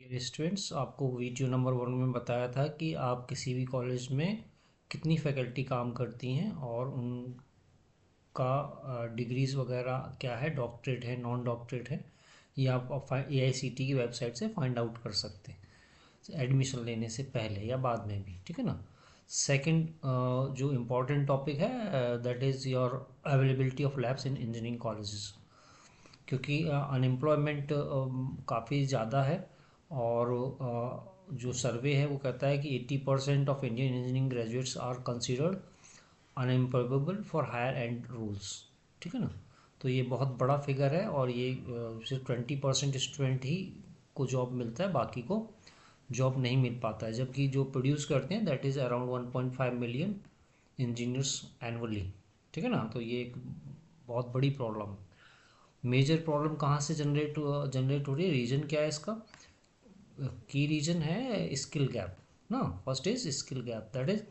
Dear students, आपको video number 1 में बताया था कि आप किसी भी कॉलेज में कितनी फैकल्टी काम करती हैं और उनका डिग्रीज़ वगैरह क्या है, डॉक्टरेट है, नॉन डॉक्टरेट है। ये आप AICTE की वेबसाइट से फाइंड आउट कर सकते हैं एडमिशन लेने से पहले या बाद में भी, ठीक है ना। सेकंड जो इम्पोर्टेंट टॉपिक है that is your availability of labs in engineering colleges, क्योंकि अनएम्प्लॉयमेंट काफ़ी ज़्यादा है। और जो सर्वे है वो कहता है कि 80% of Indian engineering graduates are considered unemployable for higher end roles, ठीक है ना। तो ये बहुत बड़ा फिगर है और ये सिर्फ 20% स्टूडेंट ही को जॉब मिलता है, बाकी को जॉब नहीं मिल पाता है। जबकि जो प्रोड्यूस करते हैं that is around 1.5 million engineers annually, ठीक है ना। तो ये एक बहुत बड़ी प्रॉब्लम है। मेजर प्रॉब्लम कहाँ से जनरेट हो रही है, रीज़न क्या है इसका? की रीज़न है स्किल गैप ना। First is skill gap, that is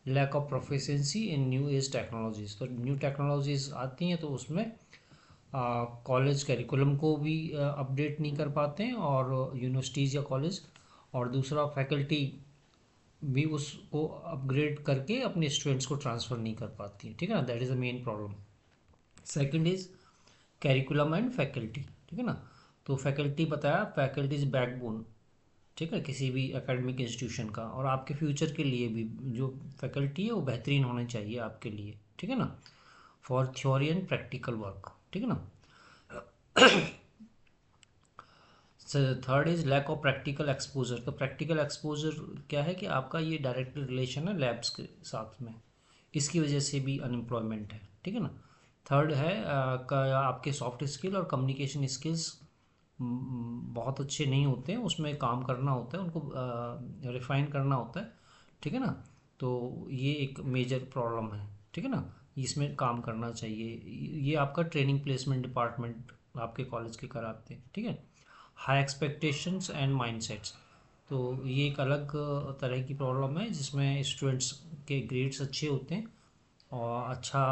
lack of proficiency in new age technologies. तो न्यू टेक्नोलॉजीज आती हैं तो उसमें कॉलेज करिकुलम को भी अपडेट नहीं कर पाते हैं और यूनिवर्सिटीज़ या कॉलेज, और दूसरा फैकल्टी भी उसको अपग्रेड करके अपने स्टूडेंट्स को ट्रांसफ़र नहीं कर पाती है, ठीक है ना। That is the main problem. Second is curriculum and faculty, ठीक है ना। तो फैकल्टी बताया, फैकल्टी इज बैकबोन, ठीक है, किसी भी एकेडमिक इंस्टीट्यूशन का। और आपके फ्यूचर के लिए भी जो फैकल्टी है वो बेहतरीन होनी चाहिए आपके लिए, ठीक है ना, for theory and practical work, ठीक है ना। Third is lack of practical exposure. तो प्रैक्टिकल एक्सपोजर क्या है कि आपका ये डायरेक्ट रिलेशन है लैब्स के साथ में, इसकी वजह से भी अनएम्प्लॉयमेंट है, ठीक है ना। थर्ड है आपके सॉफ्ट स्किल और कम्युनिकेशन स्किल्स बहुत अच्छे नहीं होते हैं, उसमें काम करना होता है, उनको रिफाइन करना होता है, ठीक है ना। तो ये एक मेजर प्रॉब्लम है, ठीक है ना, इसमें काम करना चाहिए। ये आपका ट्रेनिंग प्लेसमेंट डिपार्टमेंट आपके कॉलेज के कराते हैं, ठीक है। हाई एक्सपेक्टेशंस एंड माइंडसेट्स, तो ये एक अलग तरह की प्रॉब्लम है जिसमें स्टूडेंट्स के ग्रेड्स अच्छे होते हैं और अच्छा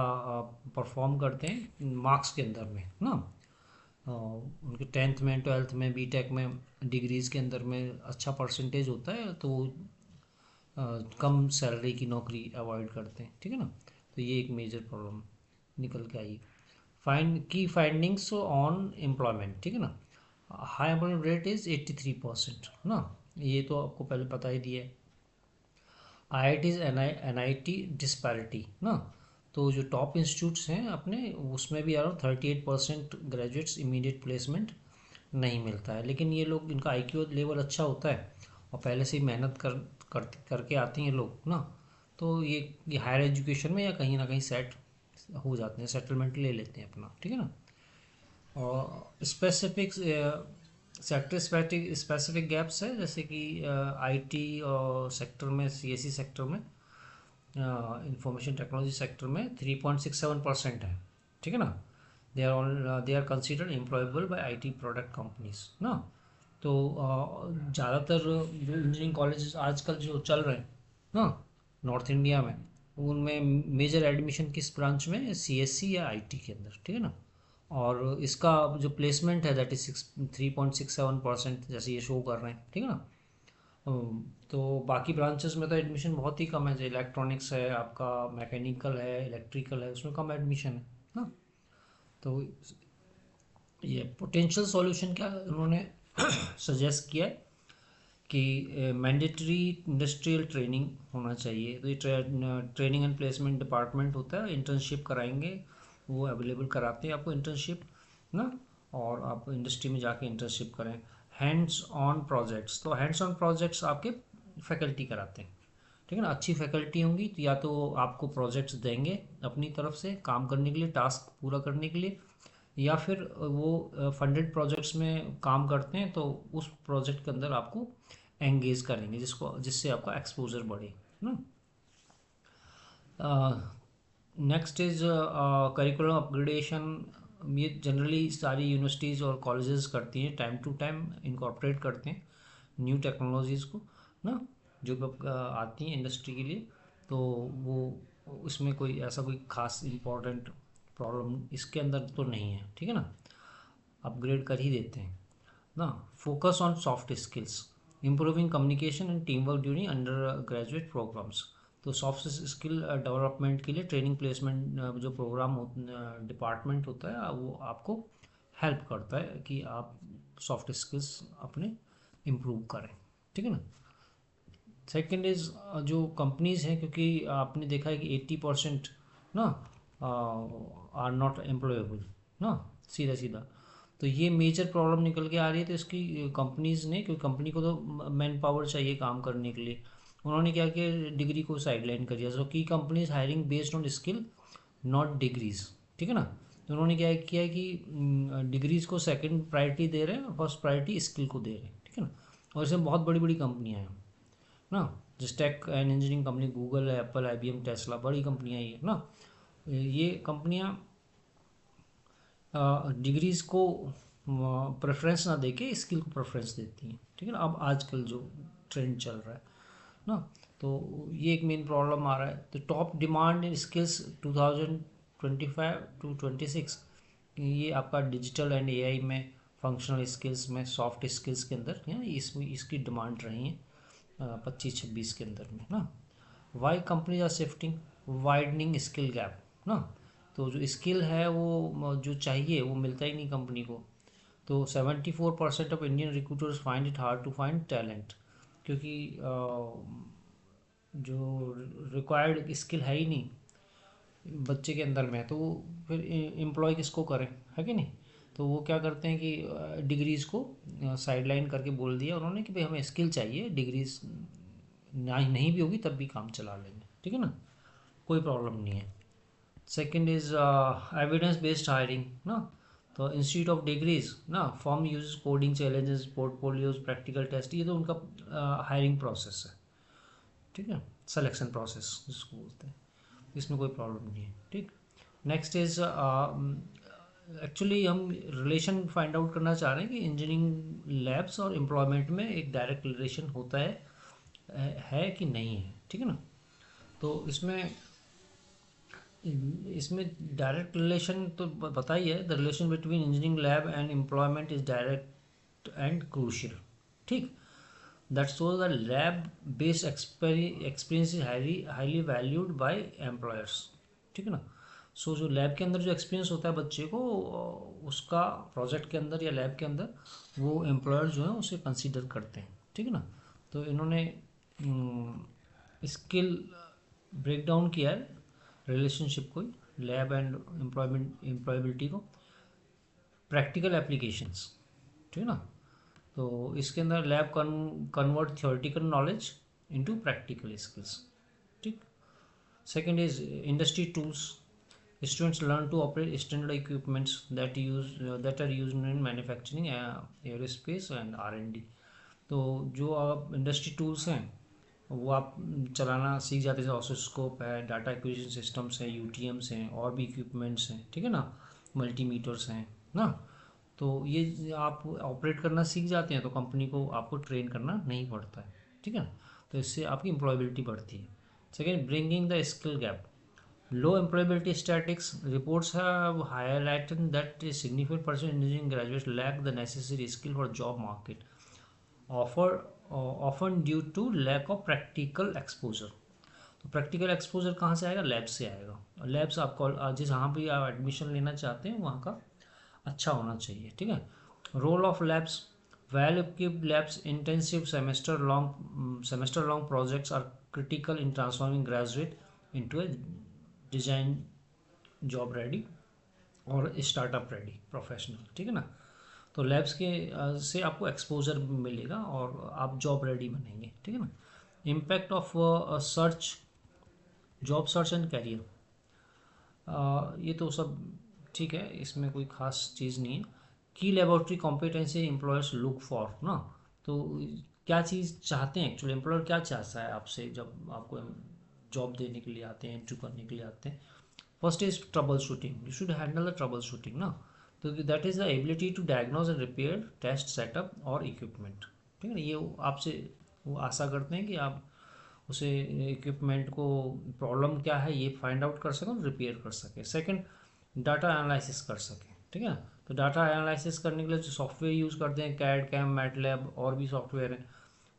परफॉर्म करते हैं मार्क्स के अंदर में ना। उनके 10th में, 12th में, बीटेक में, डिग्रीज़ के अंदर में अच्छा परसेंटेज होता है तो कम सैलरी की नौकरी अवॉइड करते हैं, ठीक है ना। तो ये एक मेजर प्रॉब्लम निकल के आई। की फाइंडिंग्स ऑन एम्प्लॉयमेंट, ठीक है ना। हाई एम्प्लॉयमेंट रेट इज़ 83% ना, ये तो आपको पहले पता ही दिया है। IITs NIT डिस्पैरिटी ना, तो जो टॉप इंस्टीट्यूट्स हैं अपने उसमें भी अराउंड 38% ग्रेजुएट्स इमीडिएट प्लेसमेंट नहीं मिलता है। लेकिन ये लोग, इनका IQ लेवल अच्छा होता है और पहले से ही मेहनत करके आते हैं लोग ना, तो ये हायर एजुकेशन में या कहीं ना कहीं सेट हो जाते हैं, सेटलमेंट ले लेते हैं अपना, ठीक है ना। और स्पेसिफिक सेक्टर स्पेसिफिक गैप्स है, जैसे कि IT और सेक्टर में, CSE सेक्टर में, इंफॉर्मेशन टेक्नोलॉजी सेक्टर में 3.67% है, ठीक है ना। They are considered employable by IT product companies ना। तो ज़्यादातर जो इंजीनियरिंग कॉलेजेस आजकल जो चल रहे हैं ना नॉर्थ इंडिया में, उनमें मेजर एडमिशन किस ब्रांच में, CSE या IT के अंदर, ठीक है ना। और इसका जो प्लेसमेंट है दैट इज 3.67% जैसे ये शो कर रहे हैं, ठीक है ना। तो बाकी ब्रांचेस में तो एडमिशन बहुत ही कम है, जैसे इलेक्ट्रॉनिक्स है आपका, मैकेनिकल है, इलेक्ट्रिकल है, उसमें कम एडमिशन है ना। तो ये पोटेंशियल सॉल्यूशन क्या उन्होंने सजेस्ट किया है कि मैंडेटरी इंडस्ट्रियल ट्रेनिंग होना चाहिए। तो ये ट्रेनिंग एंड प्लेसमेंट डिपार्टमेंट होता है, इंटर्नशिप कराएंगे, वो अवेलेबल कराते हैं आपको इंटर्नशिप ना, और आप इंडस्ट्री में जाके इंटर्नशिप करें। हैंड्स ऑन प्रोजेक्ट्स, तो हैंड्स ऑन प्रोजेक्ट्स आपके फैकल्टी कराते हैं, ठीक है ना। अच्छी फैकल्टी होंगी तो या तो आपको प्रोजेक्ट्स देंगे अपनी तरफ से काम करने के लिए, टास्क पूरा करने के लिए, या फिर वो फंडेड प्रोजेक्ट्स में काम करते हैं तो उस प्रोजेक्ट के अंदर आपको एंगेज करेंगे जिससे आपका एक्सपोजर बढ़े ना। Next is curriculum upgradation. ये जनरली सारी यूनिवर्सिटीज़ और कॉलेजेस करती हैं, टाइम टू टाइम इनकॉर्पोरेट करते हैं न्यू टेक्नोलॉजीज़ को ना, जो आती हैं इंडस्ट्री के लिए। तो वो उसमें कोई ऐसा कोई खास इम्पोर्टेंट प्रॉब्लम इसके अंदर तो नहीं है, ठीक है ना, अपग्रेड कर ही देते हैं ना। Focus on soft skills, improving communication and team work during undergraduate programmes. तो सॉफ्ट स्किल डेवलपमेंट के लिए ट्रेनिंग प्लेसमेंट जो प्रोग्राम डिपार्टमेंट होता है वो आपको हेल्प करता है कि आप सॉफ्ट स्किल्स अपने इम्प्रूव करें, ठीक है ना। सेकेंड इज़ जो कंपनीज़ हैं, क्योंकि आपने देखा है कि 80% ना आर नॉट एम्प्लॉयबल ना, सीधा सीधा। तो ये मेजर प्रॉब्लम निकल के आ रही है। तो इसकी कंपनीज़ ने, क्योंकि कंपनी को तो मैन पावर चाहिए काम करने के लिए, उन्होंने क्या किया, डिग्री को साइडलाइन कर दिया। सो की companies hiring based on skill not degrees, ठीक है ना। तो उन्होंने क्या किया है कि डिग्रीज को सेकंड प्रायोरिटी दे रहे हैं और फर्स्ट प्रायोरिटी स्किल को दे रहे हैं, ठीक है ना। और इसमें बहुत बड़ी बड़ी कंपनियां हैं ना, जिस tech and engineering company, Google है, एप्पल, IBM, टेस्ला, बड़ी कंपनियां ये ना। ये कंपनियां डिग्रीज को प्रेफरेंस ना देके स्किल को प्रेफरेंस देती हैं, ठीक है ना। अब आजकल जो ट्रेंड चल रहा है ना, तो ये एक मेन प्रॉब्लम आ रहा है। तो top demand in skills 2025 to 26, ये आपका डिजिटल एंड AI में, फंक्शनल स्किल्स में, सॉफ्ट स्किल्स के अंदर है, इसकी डिमांड रही है 25-26 के अंदर में ना। Why companies are shifting, widening skill gap ना। तो जो स्किल है वो जो चाहिए वो मिलता ही नहीं कंपनी को। तो 74% of Indian recruiters find it hard to find talent, क्योंकि जो रिक्वायर्ड स्किल है ही नहीं बच्चे के अंदर में, तो वो फिर एम्प्लॉय किसको करें, है कि नहीं। तो वो क्या करते हैं कि डिग्रीज़ को साइडलाइन करके बोल दिया उन्होंने कि भाई हमें स्किल चाहिए, डिग्रीज नहीं भी होगी तब भी काम चला लेंगे, ठीक है ना, कोई प्रॉब्लम नहीं है। Second is evidence based hiring ना। तो इंस्टीट्यूट ऑफ डिग्रीज ना, firms use coding challenges, portfolios, practical test, ये तो उनका हायरिंग प्रोसेस है, ठीक है, सिलेक्शन प्रोसेस जिसको बोलते हैं। इसमें कोई प्रॉब्लम नहीं है, ठीक। नेक्स्ट इज एक्चुअली हम रिलेशन फाइंड आउट करना चाह रहे हैं कि इंजीनियरिंग लैब्स और एम्प्लॉयमेंट में एक डायरेक्ट रिलेशन होता है कि नहीं है, ठीक है ना। तो इसमें इसमें डायरेक्ट रिलेशन तो पता ही है, the relation between engineering lab and employment is direct and crucial, ठीक। That shows the lab based experience is highly valued by employers, ठीक है ना। सो जो लैब के अंदर जो एक्सपीरियंस होता है बच्चे को, उसका प्रोजेक्ट के अंदर या लैब के अंदर वो एम्प्लॉयर जो है उसे कंसीडर करते हैं, ठीक है ना। तो इन्होंने स्किल ब्रेक डाउन किया है रिलेशनशिप को, लैब एंड एम्प्लॉयबिलिटी को, प्रैक्टिकल एप्लीकेशंस, ठीक है ना। तो इसके अंदर lab convert theoretical knowledge into practical skills, ठीक। Second is industry tools, students learn to operate standard equipments that are used in manufacturing, aerospace and R&D। तो जो आप इंडस्ट्री टूल्स हैं वो आप चलाना सीख जाते हैं, जैसे ऑसिलोस्कोप है, डाटा एक्विजिशन सिस्टम्स हैं, UTMs हैं, और भी इक्विपमेंट्स हैं, ठीक है ना, मल्टीमीटर्स हैं ना। तो ये आप ऑपरेट करना सीख जाते हैं तो कंपनी को आपको ट्रेन करना नहीं पड़ता है, ठीक है ना। तो इससे आपकी एम्प्लॉयबिलिटी बढ़ती है। Second, bringing the skill gap, low employability statistics reports have highlighted that a significant percent engineering graduates lack the necessary skill for job market, offer often due to lack of practical exposure। तो practical exposure कहाँ से आएगा, lab से आएगा। और labs आपको जहाँ भी आप एडमिशन लेना चाहते हैं वहाँ का अच्छा होना चाहिए, ठीक है। Role of labs, well equipped labs, intensive semester long projects are critical in transforming graduate into a design job ready और स्टार्टअप रेडी प्रोफेशनल, ठीक है ना। तो लैब्स के से आपको एक्सपोजर मिलेगा और आप जॉब रेडी बनेंगे, ठीक है ना। Impact of search, job search and career, ये तो सब ठीक है, इसमें कोई ख़ास चीज़ नहीं है। की laboratory competency employers look for ना, तो क्या चीज़ चाहते हैं एक्चुअली एम्प्लॉयर, क्या चाहता है आपसे जब आपको जॉब देने के लिए आते हैं, इंटरव्यू करने के लिए आते हैं। First is troubleshooting, you should handle the troubleshooting ना। तो that is the ability to diagnose and repair test setup और इक्विपमेंट, ठीक है ना। ये आपसे वो आशा करते हैं कि आप उसे इक्विपमेंट को प्रॉब्लम क्या है ये फाइंड आउट कर सकें और रिपेयर कर सकें। सेकंड, डाटा एनालिसिस कर सकें, ठीक है ना। तो डाटा एनालिसिस करने के लिए जो सॉफ्टवेयर यूज़ करते हैं, कैड, कैम, मैटलैब और भी सॉफ्टवेयर हैं,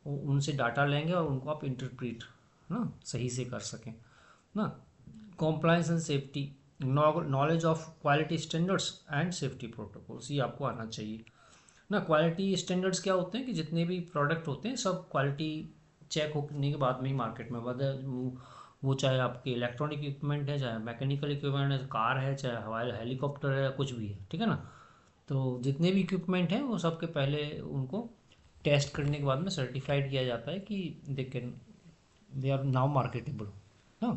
उनसे डाटा लेंगे और उनको आप इंटरप्रेट ना सही से कर सकें ना। Compliance and safety, knowledge of quality standards and safety protocols, ये आपको आना चाहिए ना। क्वालिटी स्टैंडर्ड्स क्या होते हैं कि जितने भी प्रोडक्ट होते हैं सब क्वालिटी चेक होने के बाद में ही मार्केट में, वदर वो चाहे आपके इलेक्ट्रॉनिक इक्विपमेंट है, चाहे मैकेनिकल इक्विपमेंट है, कार है, चाहे हवाई हेलीकॉप्टर है, कुछ भी है, ठीक है ना। तो जितने भी इक्विपमेंट हैं वो सबके पहले उनको टेस्ट करने के बाद में सर्टिफाइड किया जाता है कि दे आर नाउ मार्केटेबल ना,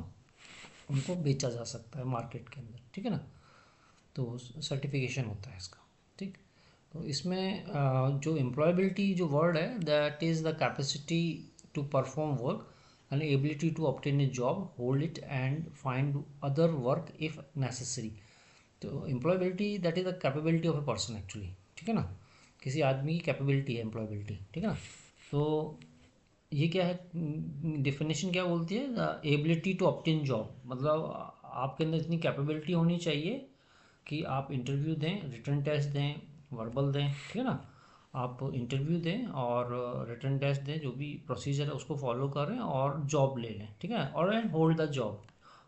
उनको बेचा जा सकता है मार्केट के अंदर, ठीक है ना। तो सर्टिफिकेशन होता है इसका, ठीक। तो इसमें जो एम्प्लॉयबिलिटी जो वर्ड है, that is the capacity to perform work and ability to obtain a job, hold it and find other work if necessary. तो employability that is the capability of a person actually, ठीक है ना। किसी आदमी की capability है employability, ठीक है ना। तो ये क्या है, डेफिनेशन क्या बोलती है, the ability to obtain job, मतलब आपके अंदर इतनी कैपेबिलिटी होनी चाहिए कि आप इंटरव्यू दें, रिटर्न टेस्ट दें, वर्बल दें, ठीक है ना। आप इंटरव्यू दें और रिटर्न टेस्ट दें, जो भी प्रोसीजर है उसको फॉलो करें और जॉब ले लें, ठीक है। और and hold the job,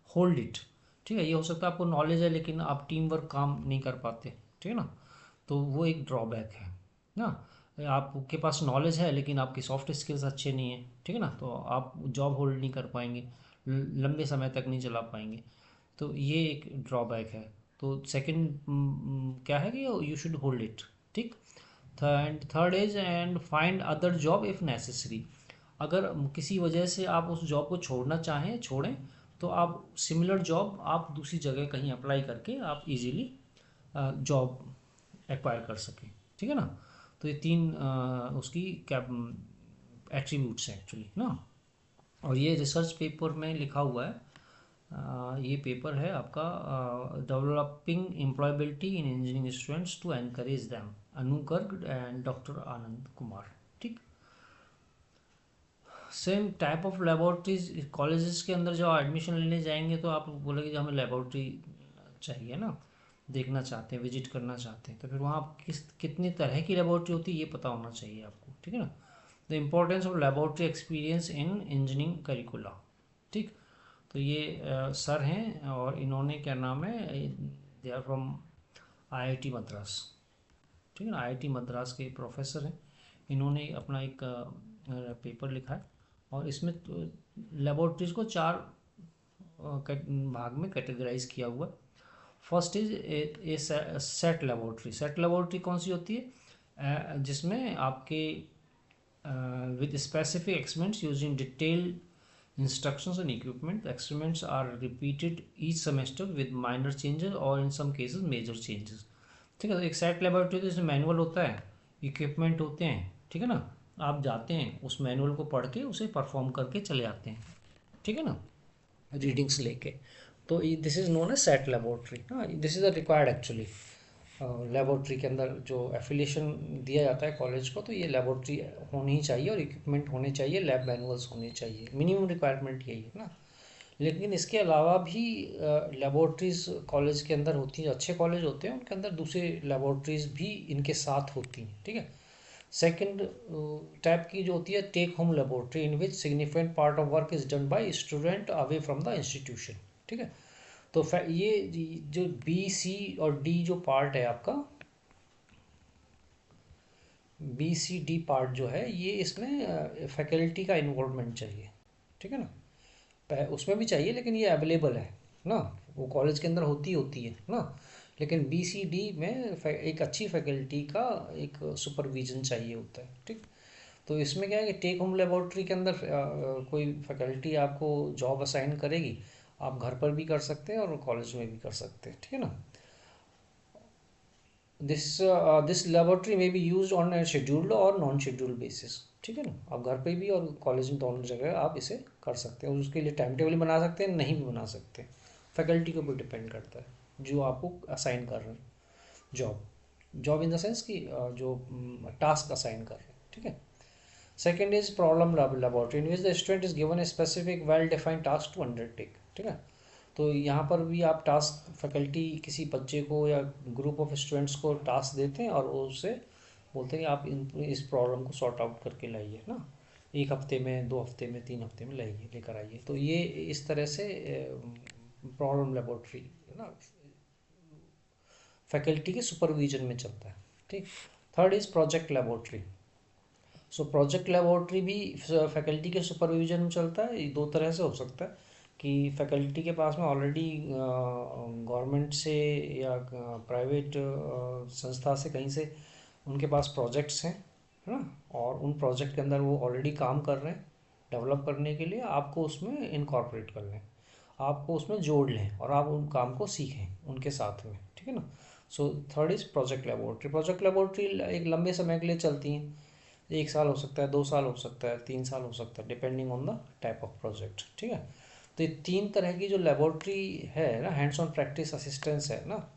hold it, ठीक है। ये हो सकता है आपको नॉलेज है लेकिन आप टीम वर्क काम नहीं कर पाते, ठीक है ना। तो वो एक ड्रॉबैक है ना। आपके पास नॉलेज है लेकिन आपकी सॉफ्ट स्किल्स अच्छे नहीं है, ठीक है ना, तो आप जॉब होल्ड नहीं कर पाएंगे, लंबे समय तक नहीं चला पाएंगे। तो ये एक ड्रॉबैक है। तो सेकंड क्या है कि यू शुड होल्ड इट, ठीक। And third is and find other job if necessary. अगर किसी वजह से आप उस जॉब को छोड़ना चाहें, छोड़ें, तो आप सिमिलर जॉब आप दूसरी जगह कहीं अप्लाई करके आप इजीली जॉब एक्वायर कर सकें, ठीक है ना। तो ये तीन उसकी कैप एट्रीब्यूट्स हैं एक्चुअली ना। और ये रिसर्च पेपर में लिखा हुआ है, ये पेपर है आपका developing employability in engineering students to encourage them, Anu Garg and doctor Anand Kumar, ठीक। Same type of laboratories colleges के अंदर जब एडमिशन लेने जाएंगे तो आप बोलेंगे जो हमें लेबोरेटरी चाहिए ना, देखना चाहते हैं, विजिट करना चाहते हैं, तो फिर वहाँ कितनी तरह की लेबोरेटरी होती है ये पता होना चाहिए आपको, ठीक है ना। The importance of laboratory experience in engineering करिकुला, ठीक। तो ये सर हैं और इन्होंने क्या नाम है, they are from IIT Madras, ठीक है ना। आईआईटी मद्रास के प्रोफेसर हैं। इन्होंने अपना एक पेपर लिखा है और इसमें लेबोरेटरीज को चार भाग में कैटेगराइज किया हुआ। First is a set laboratory. Set laboratory कौन सी होती है, जिसमें आपके with specific experiments using detailed instructions and equipment. The experiments are repeated each semester with minor changes or in some cases major changes, ठीक है। तो एक सेट लेबोरेटरी तो इसमें मैनुअल होता है, इक्विपमेंट होते हैं, ठीक है ना। आप जाते हैं उस मैनुअल को पढ़ के उसे परफॉर्म करके चले आते हैं, ठीक है ना, रीडिंग्स लेके। तो this is known as set laboratory ना, this is a required actually laboratory के अंदर जो एफिलिएशन दिया जाता है कॉलेज को, तो ये लेबोरेटरी होनी ही चाहिए और इक्विपमेंट होने चाहिए, लैब मैनुअल्स होने चाहिए, मिनिमम रिक्वायरमेंट यही है ना। लेकिन इसके अलावा भी लेबोरेटरीज कॉलेज के अंदर होती हैं, अच्छे कॉलेज होते हैं उनके अंदर दूसरी लेबोरेटरीज भी इनके साथ होती हैं, ठीक है। सेकंड टाइप की जो होती है take home laboratory, in which significant part of work is done by student away from the institution, ठीक है। तो ये जो बी सी और डी जो पार्ट है आपका, बी सी डी पार्ट जो है ये इसमें फैकल्टी का इन्वॉल्वमेंट चाहिए, ठीक है ना। उसमें भी चाहिए लेकिन ये अवेलेबल है ना, वो कॉलेज के अंदर होती है ना। लेकिन बी सी डी में एक अच्छी फैकल्टी का एक सुपरविजन चाहिए होता है, ठीक। तो इसमें क्या है कि टेक होम लेबोरेटरी के अंदर कोई फैकल्टी आपको जॉब असाइन करेगी, आप घर पर भी कर सकते हैं और कॉलेज में भी कर सकते हैं, ठीक है ना। दिस लेबोरेटरी में B use on A scheduled और नॉन शेड्यूल्ड बेसिस, ठीक है ना। आप घर पे भी और कॉलेज में दोनों जगह आप इसे कर सकते हैं, उसके लिए टाइम टेबल बना सकते हैं, नहीं भी बना सकते, फैकल्टी के ऊपर डिपेंड करता है जो आपको असाइन कर रहे हैं job, job in the sense कि जो टास्क असाइन कर रहे हैं, ठीक है। Second is problem laboratory, in which the student is given a specific well defined task to undertake, ठीक है। तो यहाँ पर भी आप टास्क फैकल्टी किसी बच्चे को या ग्रुप ऑफ स्टूडेंट्स को टास्क देते हैं और उससे बोलते हैं कि आप इस प्रॉब्लम को सॉर्ट आउट करके लाइए ना। 1 हफ्ते में, 2 हफ्ते में, 3 हफ्ते में लेकर आइए। तो ये इस तरह से प्रॉब्लम लेबोरेटरी है ना फैकल्टी के सुपरविजन में चलता है। ठीक। Third is project laboratory. So project laboratory भी फैकल्टी के सुपरविजन में चलता है। ये दो तरह से हो सकता है कि फैकल्टी के पास में ऑलरेडी गवर्नमेंट से या प्राइवेट संस्था से कहीं से उनके पास प्रोजेक्ट्स हैं, है ना, और उन प्रोजेक्ट के अंदर वो ऑलरेडी काम कर रहे हैं। डेवलप करने के लिए आपको उसमें इनकॉर्पोरेट कर लें, आपको उसमें जोड़ लें और आप उन काम को सीखें उनके साथ में। ठीक है ना। So third is project laboratory. Project laboratory एक लंबे समय के लिए चलती हैं। 1 साल हो सकता है, 2 साल हो सकता है, 3 साल हो सकता है, depending on the type of project. ठीक है। तो ये 3 तरह की जो लेबोरेटरी है ना, हैंड्स ऑन प्रैक्टिस असिस्टेंस है ना,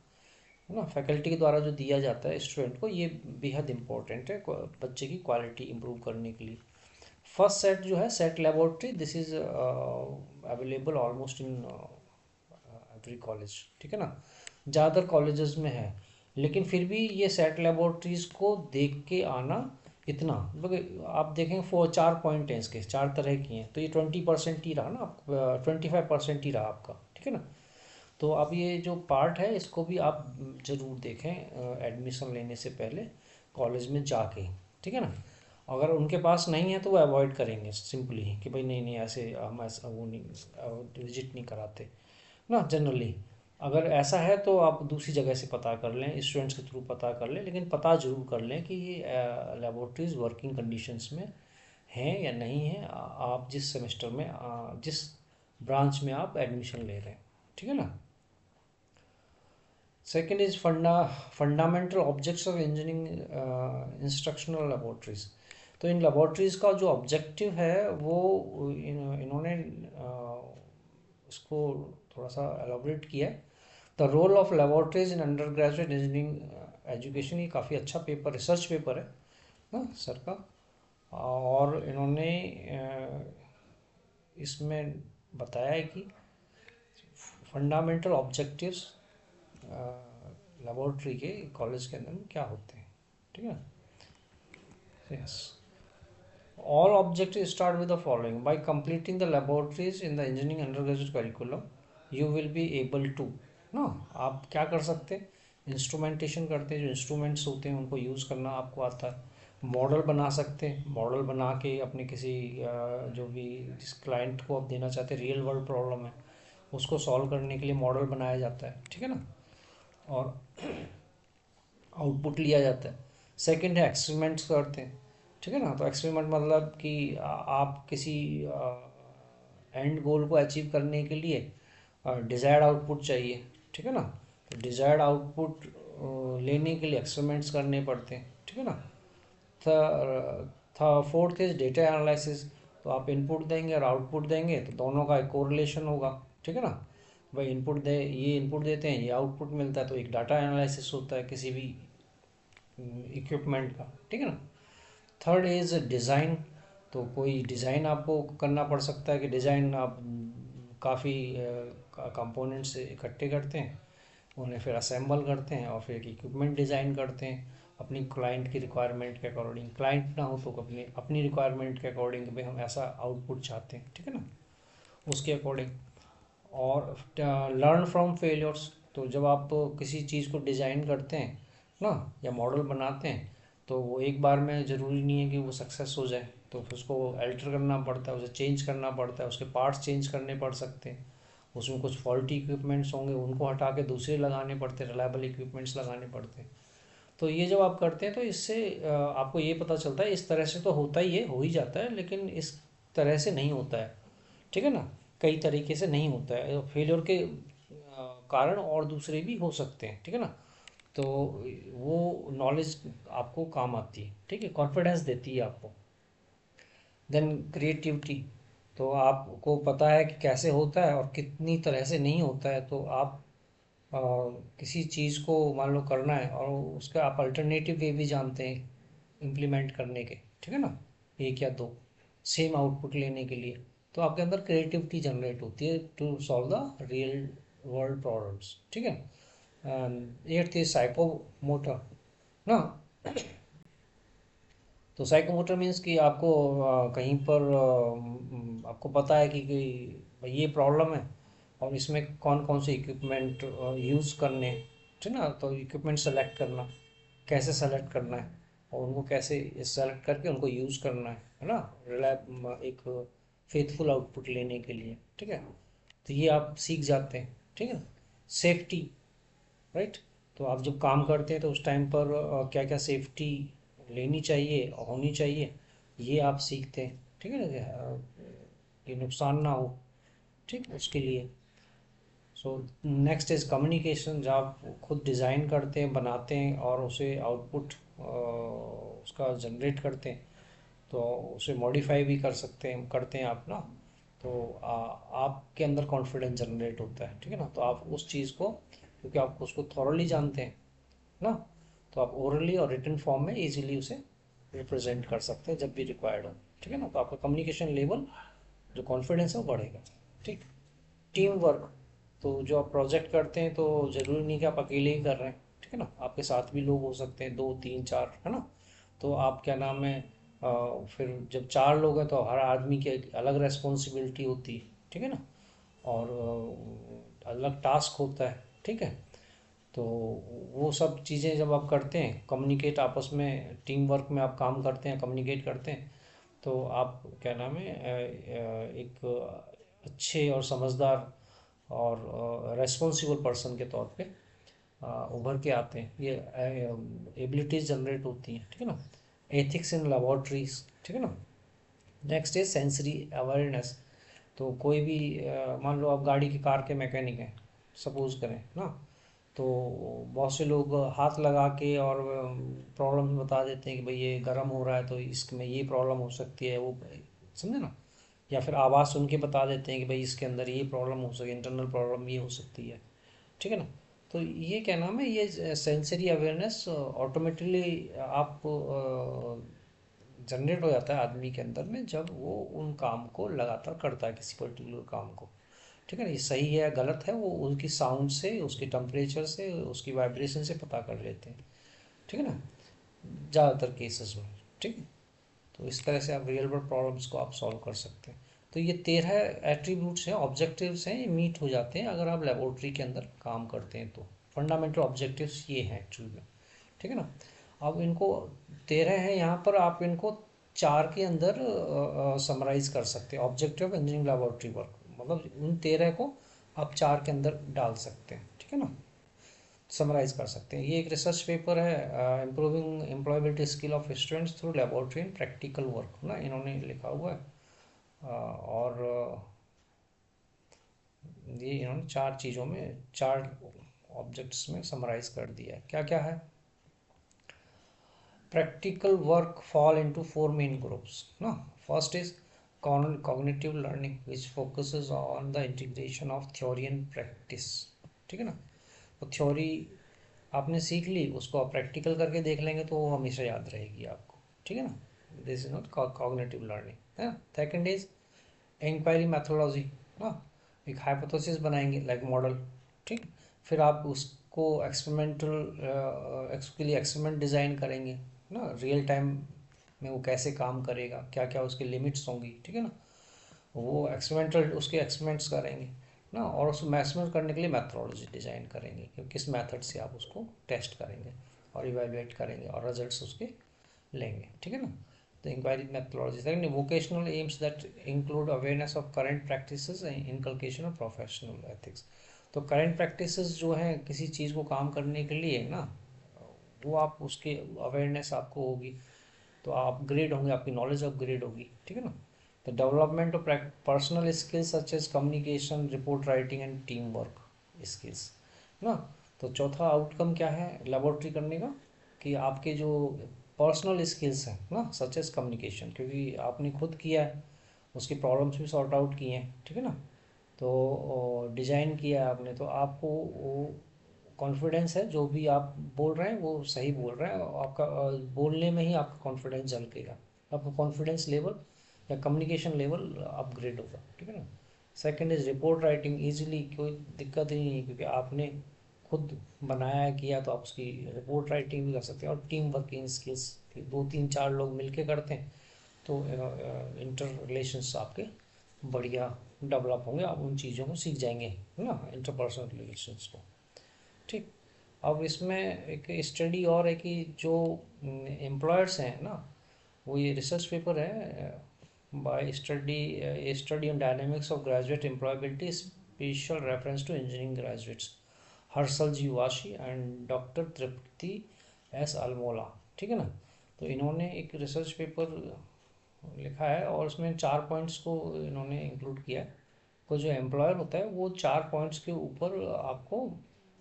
फैकल्टी के द्वारा जो दिया जाता है स्टूडेंट को, ये बेहद इंपॉर्टेंट है बच्चे की क्वालिटी इंप्रूव करने के लिए। फर्स्ट सेट जो है set laboratory, this is available almost in every college. ठीक है ना, ज़्यादातर कॉलेजेस में है। लेकिन फिर भी ये सेट लेबोरेटरीज़ को देख के आना इतना, मतलब आप देखें 4 पॉइंट हैं इसके, 4 तरह की हैं, तो ये 20% ही रहा ना, आप 25% ही रहा आपका। ठीक है ना। तो अब ये जो पार्ट है इसको भी आप ज़रूर देखें एडमिशन लेने से पहले कॉलेज में जाके। ठीक है ना। अगर उनके पास नहीं है तो वो अवॉइड करेंगे सिंपली कि भाई नहीं नहीं ऐसे हम ऐसा वो नहीं विजिट नहीं कराते ना जनरली। अगर ऐसा है तो आप दूसरी जगह से पता कर लें, स्टूडेंट्स के थ्रू पता कर लें, लेकिन पता जरूर कर लें कि ये लेबोरेटरीज वर्किंग कंडीशंस में हैं या नहीं हैं, आप जिस सेमेस्टर में जिस ब्रांच में आप एडमिशन ले रहे हैं। ठीक है ना। Second is fundamental objects of engineering instructional laboratories. तो इन लेबोरेटरीज का जो ऑब्जेक्टिव है वो इन्होंने इसको थोड़ा सा एलाबोरेट किया है। The role of laboratories in undergraduate engineering education, ये काफ़ी अच्छा पेपर, रिसर्च पेपर है ना सर का। और इन्होंने इसमें बताया है कि फंडामेंटल ऑब्जेक्टिव्स लेबोरेटरी के कॉलेज के अंदर में क्या होते हैं। ठीक है। Yes, all objectives start with the following: by completing the laboratories in the engineering undergraduate curriculum you will be able to ना, आप क्या कर सकते हैं, इंस्ट्रूमेंटेशन करते हैं, जो इंस्ट्रूमेंट्स होते हैं उनको यूज़ करना आपको आता है। मॉडल बना सकते हैं, मॉडल बना के अपने किसी जो भी जिस क्लाइंट को आप देना चाहते हैं रियल वर्ल्ड प्रॉब्लम है उसको सॉल्व करने के लिए मॉडल बनाया जाता है। ठीक है ना। और आउटपुट लिया जाता है। सेकंड है एक्सपेरिमेंट्स करते हैं। ठीक है ना। तो एक्सपेरिमेंट मतलब कि आप किसी एंड गोल को अचीव करने के लिए डिज़ायर्ड आउटपुट चाहिए। ठीक है ना। तो डिज़ायर्ड आउटपुट लेने के लिए एक्सपेरिमेंट्स करने पड़ते हैं। ठीक है ना। था फोर्थ इज डेटा एनालिसिस। तो आप इनपुट देंगे और आउटपुट देंगे तो दोनों का एक कोरिलेशन होगा। ठीक है ना। भाई इनपुट दे, ये इनपुट देते हैं, ये आउटपुट मिलता है, तो एक डाटा एनालिसिस होता है किसी भी इक्विपमेंट का। ठीक है ना। Third is design. तो कोई डिज़ाइन आपको करना पड़ सकता है कि डिज़ाइन आप काफ़ी कंपोनेंट्स इकट्ठे करते हैं, उन्हें फिर असेंबल करते हैं और फिर एक इक्विपमेंट डिज़ाइन करते हैं अपनी क्लाइंट की रिक्वायरमेंट के अकॉर्डिंग। क्लाइंट ना हो तो अपनी अपनी रिक्वायरमेंट के अकॉर्डिंग भाई हम ऐसा आउटपुट चाहते हैं। ठीक है ना, उसके अकॉर्डिंग। और लर्न फ्रॉम फेलियर्स। तो जब आप किसी चीज़ को डिज़ाइन करते हैं ना या मॉडल बनाते हैं तो वो एक बार में ज़रूरी नहीं है कि वो सक्सेस हो जाए, तो फिर उसको अल्टर करना पड़ता है, उसे चेंज करना पड़ता है, उसके पार्ट्स चेंज करने पड़ सकते हैं, उसमें कुछ फॉल्टी इक्विपमेंट्स होंगे उनको हटा के दूसरे लगाने पड़ते हैं, रिलायबल इक्विपमेंट्स लगाने पड़ते हैं। तो ये जब आप करते हैं तो इससे आपको ये पता चलता है इस तरह से तो होता ही है, हो ही जाता है, लेकिन इस तरह से नहीं होता है। ठीक है ना, कई तरीके से नहीं होता है, फेलियर के कारण और दूसरे भी हो सकते हैं। ठीक है ना। तो वो नॉलेज आपको काम आती है। ठीक है, कॉन्फिडेंस देती है आपको। Then creativity. तो आपको पता है कि कैसे होता है और कितनी तरह से नहीं होता है, तो आप अ, किसी चीज़ को मान लो करना है और उसका आप अल्टरनेटिव वे भी जानते हैं इम्प्लीमेंट करने के। ठीक है ना, एक या दो सेम आउटपुट लेने के लिए, तो आपके अंदर क्रिएटिविटी जनरेट होती है to solve the real world problems. ठीक है। एट्थ इज साइकोमोटर ना। तो साइकोमोटर मीन्स कि आपको कहीं पर आपको पता है कि भाई ये प्रॉब्लम है और इसमें कौन कौन से इक्विपमेंट यूज़ करने हैं, ठीक ना। तो इक्विपमेंट सेलेक्ट करना, कैसे सेलेक्ट करना है और उनको कैसे सेलेक्ट करके उनको यूज़ करना है ना, रिलायब एक फेथफुल आउटपुट लेने के लिए, ठीक है। तो ये आप सीख जाते हैं, ठीक है। Safety, right. तो आप जब काम करते हैं तो उस टाइम पर क्या क्या सेफ्टी लेनी चाहिए होनी चाहिए, ये आप सीखते हैं, ठीक है ना। कि नुकसान ना हो, ठीक, उसके लिए। सो नेक्स्ट इज़ कम्युनिकेशन, जब आप खुद डिज़ाइन करते हैं, बनाते हैं और उसे आउटपुट उसका जनरेट करते हैं, तो उसे मॉडिफाई भी कर सकते हैं, करते हैं आप ना। तो आपके अंदर कॉन्फिडेंस जनरेट होता है, ठीक है ना। तो आप उस चीज़ को, क्योंकि आप उसको थॉरली जानते हैं ना, तो आप ओरली और रिटन फॉर्म में इजीली उसे रिप्रेजेंट कर सकते हैं जब भी रिक्वायर्ड हो, ठीक है ना। तो आपका कम्युनिकेशन लेवल, जो कॉन्फिडेंस है वो बढ़ेगा, ठीक। टीम वर्क, तो जो आप प्रोजेक्ट करते हैं तो ज़रूरी नहीं कि आप अकेले ही कर रहे हैं, ठीक है ना। आपके साथ भी लोग हो सकते हैं, दो तीन चार, है ना। तो आप क्या नाम है, फिर जब चार लोग हैं तो हर आदमी की एक अलग रेस्पॉन्सिबिलिटी होती है, ठीक है ना। और अलग टास्क होता है, ठीक है। तो वो सब चीज़ें जब आप करते हैं, कम्युनिकेट आपस में, टीम वर्क में आप काम करते हैं, कम्युनिकेट करते हैं, तो आप क्या नाम है एक अच्छे और समझदार और रेस्पॉन्सिबल पर्सन के तौर पे उभर के आते हैं। ये एबिलिटीज़ जनरेट होती हैं, ठीक है ना। एथिक्स इन लेबोरेटरीज, ठीक है ना। Next is sensory awareness. तो कोई भी मान लो आप गाड़ी की, कार के मैकेनिक हैं, सपोज करें ना, तो बहुत से लोग हाथ लगा के और प्रॉब्लम बता देते हैं कि भाई ये गर्म हो रहा है तो इसमें ये प्रॉब्लम हो सकती है, वो, समझे ना। या फिर आवाज़ सुन के बता देते हैं कि भाई इसके अंदर ये प्रॉब्लम हो सकती है, इंटरनल प्रॉब्लम ये हो सकती है, ठीक है ना। तो ये क्या नाम है, ये सेंसरी अवेयरनेस ऑटोमेटिकली आप जनरेट हो जाता है आदमी के अंदर में, जब वो उन काम को लगातार करता है, किसी पर्टिकुलर काम को, ठीक है ना। ये सही है गलत है वो उनकी साउंड से, उसके टेम्परेचर से, उसकी वाइब्रेशन से पता कर लेते हैं, ठीक है ना, ज़्यादातर केसेस में, ठीक है। तो इस तरह से आप रियल वर्ल्ड प्रॉब्लम्स को आप सॉल्व कर सकते हैं। तो ये 13 एट्रीब्यूट्स हैं, ऑब्जेक्टिव्स हैं, ये मीट हो जाते हैं अगर आप लेबोरेटरी के अंदर काम करते हैं तो। फंडामेंटल ऑब्जेक्टिव्स ये हैं एक्चुअली में, ठीक है ना। अब इनको 13 हैं यहाँ पर, आप इनको चार के अंदर समराइज कर सकते हैं। Objective of engineering laboratory work, मतलब उन 13 को आप चार के अंदर डाल सकते हैं, ठीक है ना, समराइज कर सकते हैं। ये एक रिसर्च पेपर है, improving employability skill of students through laboratory and practical work ना, इन्होंने लिखा हुआ है। और ये इन्होंने चार चीज़ों में, चार ऑब्जेक्ट्स में समराइज कर दिया है। क्या क्या है? Practical work fall into four main groups ना। First is cognitive learning which focuses on the integration of theory and practice, ठीक है ना। तो थ्योरी आपने सीख ली, उसको आप प्रैक्टिकल करके देख लेंगे तो वो हमेशा याद रहेगी आपको, ठीक है ना। This is not cognitive learning है। सेकेंड इज इंक्वायरी मैथोलॉजी ना, एक हाइपोथेसिस बनाएंगे लाइक मॉडल, ठीक। फिर आप उसको एक्सपेरिमेंटल उसके लिए एक्सपेरिमेंट डिज़ाइन करेंगे ना, रियल टाइम में वो कैसे काम करेगा, क्या क्या उसकी लिमिट्स होंगी, ठीक है ना। वो एक्सपेरिमेंटल उसके एक्सपेरिमेंट्स करेंगे ना, और उसको मैक्सिमम करने के लिए मैथोलॉजी डिज़ाइन करेंगे कि किस मेथड से आप उसको टेस्ट करेंगे और इवेलुएट करेंगे और रिजल्ट्स उसके लेंगे, ठीक है ना। The inquiry methodology. Second, vocational aims that include awareness of current practices and inculcation of professional ethics. तो करंट प्रैक्टिसेस जो हैं किसी चीज़ को काम करने के लिए ना, वो आप उसके अवेयरनेस आपको होगी तो आप अपग्रेड होंगे, आपकी नॉलेज अपग्रेड होगी, ठीक है ना। The development of personal skills such as communication, report writing and team work skills ना। तो चौथा आउटकम क्या है लेबोरेटरी करने का, कि आपके जो पर्सनल स्किल्स हैं ना, सच एज कम्युनिकेशन, क्योंकि आपने खुद किया है, उसकी प्रॉब्लम्स भी सॉर्ट आउट किए हैं, ठीक है ना। तो डिज़ाइन किया है आपने, तो आपको वो कॉन्फिडेंस है, जो भी आप बोल रहे हैं वो सही बोल रहे हैं, और आपका बोलने में ही आपका कॉन्फिडेंस झलकेगा, आपका कॉन्फिडेंस लेवल या कम्युनिकेशन लेवल अपग्रेड होगा, ठीक है ना। Second is report writing, easily, कोई दिक्कत ही नहीं है क्योंकि आपने खुद बनाया है, किया, तो आप उसकी रिपोर्ट राइटिंग भी कर सकते हैं। और टीम वर्किंग स्किल्स फिर 2 3 4 लोग मिलके करते हैं तो इंटर रिलेशंस आपके बढ़िया डेवलप होंगे, आप उन चीज़ों को सीख जाएंगे, है ना, इंटरपर्सनल रिलेशंस को। ठीक। अब इसमें एक स्टडी और है कि जो एम्प्लॉयर्स हैं ना, वो ये रिसर्च पेपर है by study on dynamics of graduate employability, special reference to engineering graduates, Harshal G Washi and doctor Tripti S Almola. ठीक है ना। तो इन्होंने एक रिसर्च पेपर लिखा है और उसमें 4 पॉइंट्स को इन्होंने इंक्लूड किया है। को जो एम्प्लॉयर होता है वो 4 पॉइंट्स के ऊपर आपको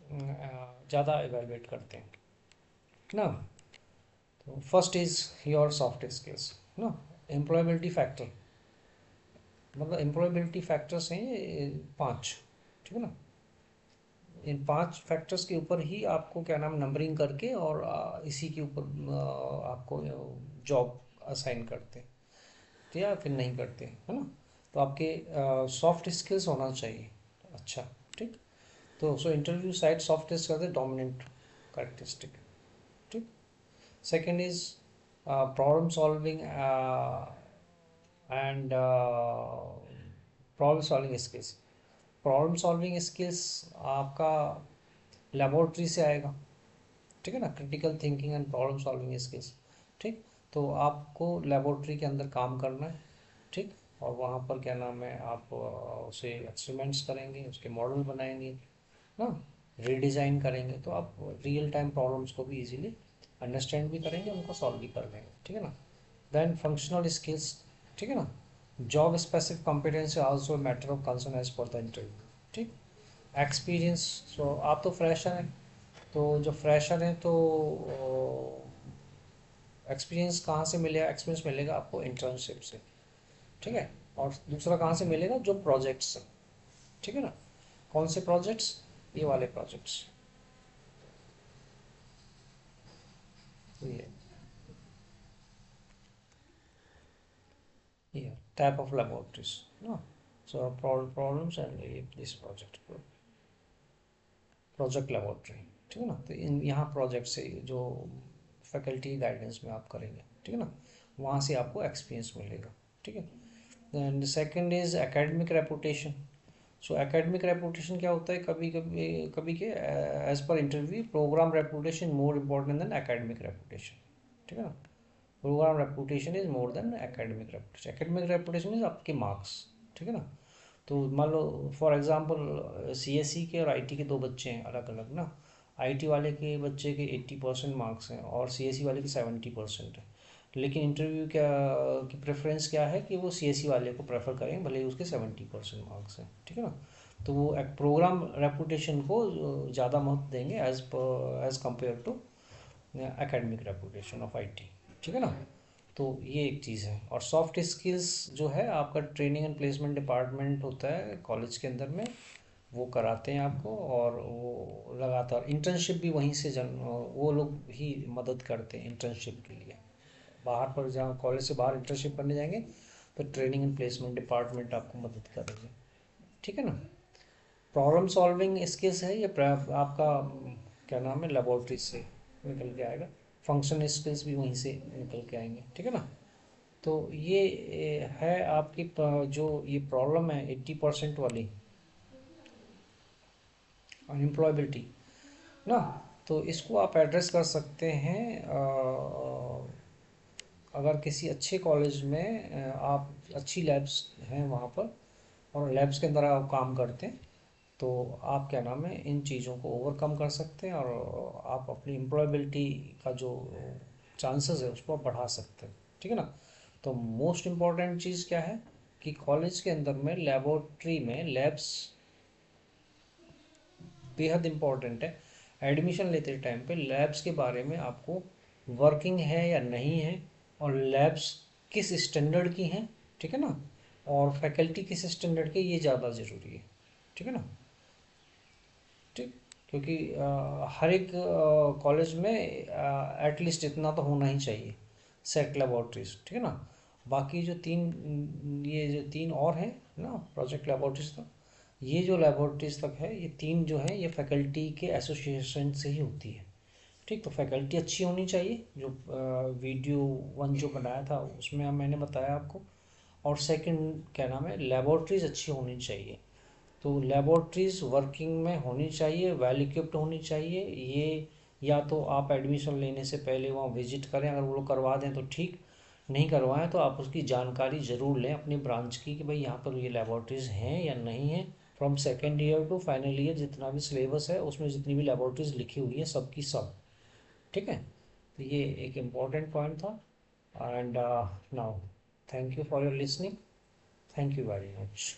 ज़्यादा एवेलुएट करते हैं ना। तो first is your soft skills ना, एम्प्लॉयबिलिटी फैक्टर, मतलब एम्प्लॉयबिलिटी फैक्टर्स हैं ये 5। ठीक है ना। इन 5 फैक्टर्स के ऊपर ही आपको क्या नाम नंबरिंग करके और इसी के ऊपर आपको जॉब असाइन करते हैं, तो या फिर नहीं करते, है ना। तो आपके सॉफ्ट स्किल्स होना चाहिए अच्छा। ठीक। तो so interview side soft skills करते डोमिनेंट कैरेक्टरिस्टिक। ठीक। Second is problem solving and problem solving skills. Problem solving skills आपका लेबोरेटरी से आएगा। ठीक है ना, critical thinking and problem solving skills. ठीक। तो आपको लेबोरेटरी के अंदर काम करना है। ठीक। और वहाँ पर क्या नाम है आप उसे एक्सपेरिमेंट्स करेंगे, उसके मॉडल बनाएंगे ना, रीडिज़ाइन करेंगे, तो आप रियल टाइम प्रॉब्लम्स को भी इजीली अंडरस्टैंड भी करेंगे, उनको सॉल्व भी कर लेंगे। ठीक है ना। Then functional skills. ठीक है ना। Job specific competence also matter of concern as per the interview. ठीक। एक्सपीरियंस। सो आप तो फ्रेशर हैं, तो जो फ्रेशर हैं तो एक्सपीरियंस कहाँ से मिलेगा, एक्सपीरियंस मिलेगा आपको इंटर्नशिप से। ठीक है। और दूसरा कहाँ से मिलेगा, जो प्रोजेक्ट्स हैं। ठीक है ना। कौन से प्रोजेक्ट्स, ये वाले प्रोजेक्ट्स, ये टाइप ऑफ लेबोरेटरीज ना। सो problems and this project laboratory. ठीक है ना। तो इन यहाँ प्रोजेक्ट से जो फैकल्टी गाइडेंस में आप करेंगे, ठीक है ना, वहाँ से आपको एक्सपीरियंस मिलेगा। ठीक है। And second is academic reputation. So academic reputation क्या होता है, कभी कभी कभी के as per interview program reputation more important than academic reputation. ठीक है ना। Program reputation is more than academic reputation. Academic reputation is आपके मार्क्स। ठीक है ना। तो मान लो फॉर एग्जांपल सीएससी के और आईटी के 2 बच्चे हैं अलग अलग ना। आईटी वाले के बच्चे के 80% मार्क्स हैं और सीएससी वाले के 70% है, लेकिन इंटरव्यू क्या की प्रेफरेंस क्या है कि वो सीएससी वाले को प्रेफर करें भले ही उसके 70% मार्क्स हैं। ठीक है ना। तो वो एक प्रोग्राम रेपुटेशन को ज़्यादा महत्व देंगे as compare to academic reputation of IT. ठीक है ना। तो ये एक चीज़ है। और सॉफ्ट स्किल्स जो है आपका ट्रेनिंग एंड प्लेसमेंट डिपार्टमेंट होता है कॉलेज के अंदर में, वो कराते हैं आपको, और वो लगातार इंटर्नशिप भी वहीं से वो लोग ही मदद करते हैं इंटर्नशिप के लिए। बाहर पर जहाँ कॉलेज से बाहर इंटर्नशिप करने जाएंगे तो ट्रेनिंग एंड प्लेसमेंट डिपार्टमेंट आपको मदद करेंगे। ठीक है ना। प्रॉब्लम सॉल्विंग स्किल्स है ये आपका क्या नाम है लेबोरेटरी से निकल के आएगा। फंक्शन स्किल्स भी वहीं से निकल के आएंगे। ठीक है ना। तो ये है आपकी जो ये प्रॉब्लम है 80% वाली अनएम्प्लॉयबिलिटी ना, तो इसको आप एड्रेस कर सकते हैं अगर किसी अच्छे कॉलेज में आप अच्छी लैब्स हैं वहाँ पर और लैब्स के अंदर आप काम करते हैं, तो आप क्या नाम है इन चीज़ों को ओवरकम कर सकते हैं और आप अपनी एम्प्लॉयबिलिटी का जो चांसेस है उसको आप बढ़ा सकते हैं। ठीक है ना। तो मोस्ट इम्पॉर्टेंट चीज़ क्या है कि कॉलेज के अंदर में लेबोरेटरी में लैब्स बेहद इम्पॉर्टेंट है। एडमिशन लेते टाइम पे लैब्स के बारे में आपको वर्किंग है या नहीं है, और लैब्स किस स्टैंडर्ड की हैं, ठीक है ना, और फैकल्टी किस स्टैंडर्ड के, ये ज़्यादा ज़रूरी है। ठीक है ना। ठीक। क्योंकि हर एक कॉलेज में एटलीस्ट इतना तो होना ही चाहिए सेट लेबोरेटरीज। ठीक है ना। बाकी जो 3 ये जो 3 और हैं ना प्रोजेक्ट लेबोरेटरीज तक, ये जो लेबोरेटरीज तक है ये 3 जो है ये फैकल्टी के एसोसिएशन से ही होती है। ठीक। तो फैकल्टी अच्छी होनी चाहिए, जो वीडियो वन जो बनाया था उसमें मैंने बताया आपको। और सेकंड क्या नाम है, लेबॉर्ट्रीज़ अच्छी होनी चाहिए। तो लेबॉर्ट्रीज़ वर्किंग में होनी चाहिए, वेल इक्विप्ड होनी चाहिए। ये या तो आप एडमिशन लेने से पहले वहाँ विजिट करें, अगर वो लोग करवा दें तो ठीक, नहीं करवाएं तो आप उसकी जानकारी ज़रूर लें अपनी ब्रांच की कि भाई यहाँ पर ये लेबॉर्ट्रीज़ हैं या नहीं है। From second year to final year जितना भी सिलेबस है उसमें जितनी भी लेबॉर्ट्रीज़ लिखी हुई है सब की सब, ठीक है। तो ये एक इम्पॉर्टेंट पॉइंट था। And now thank you for your listening. Thank you very much.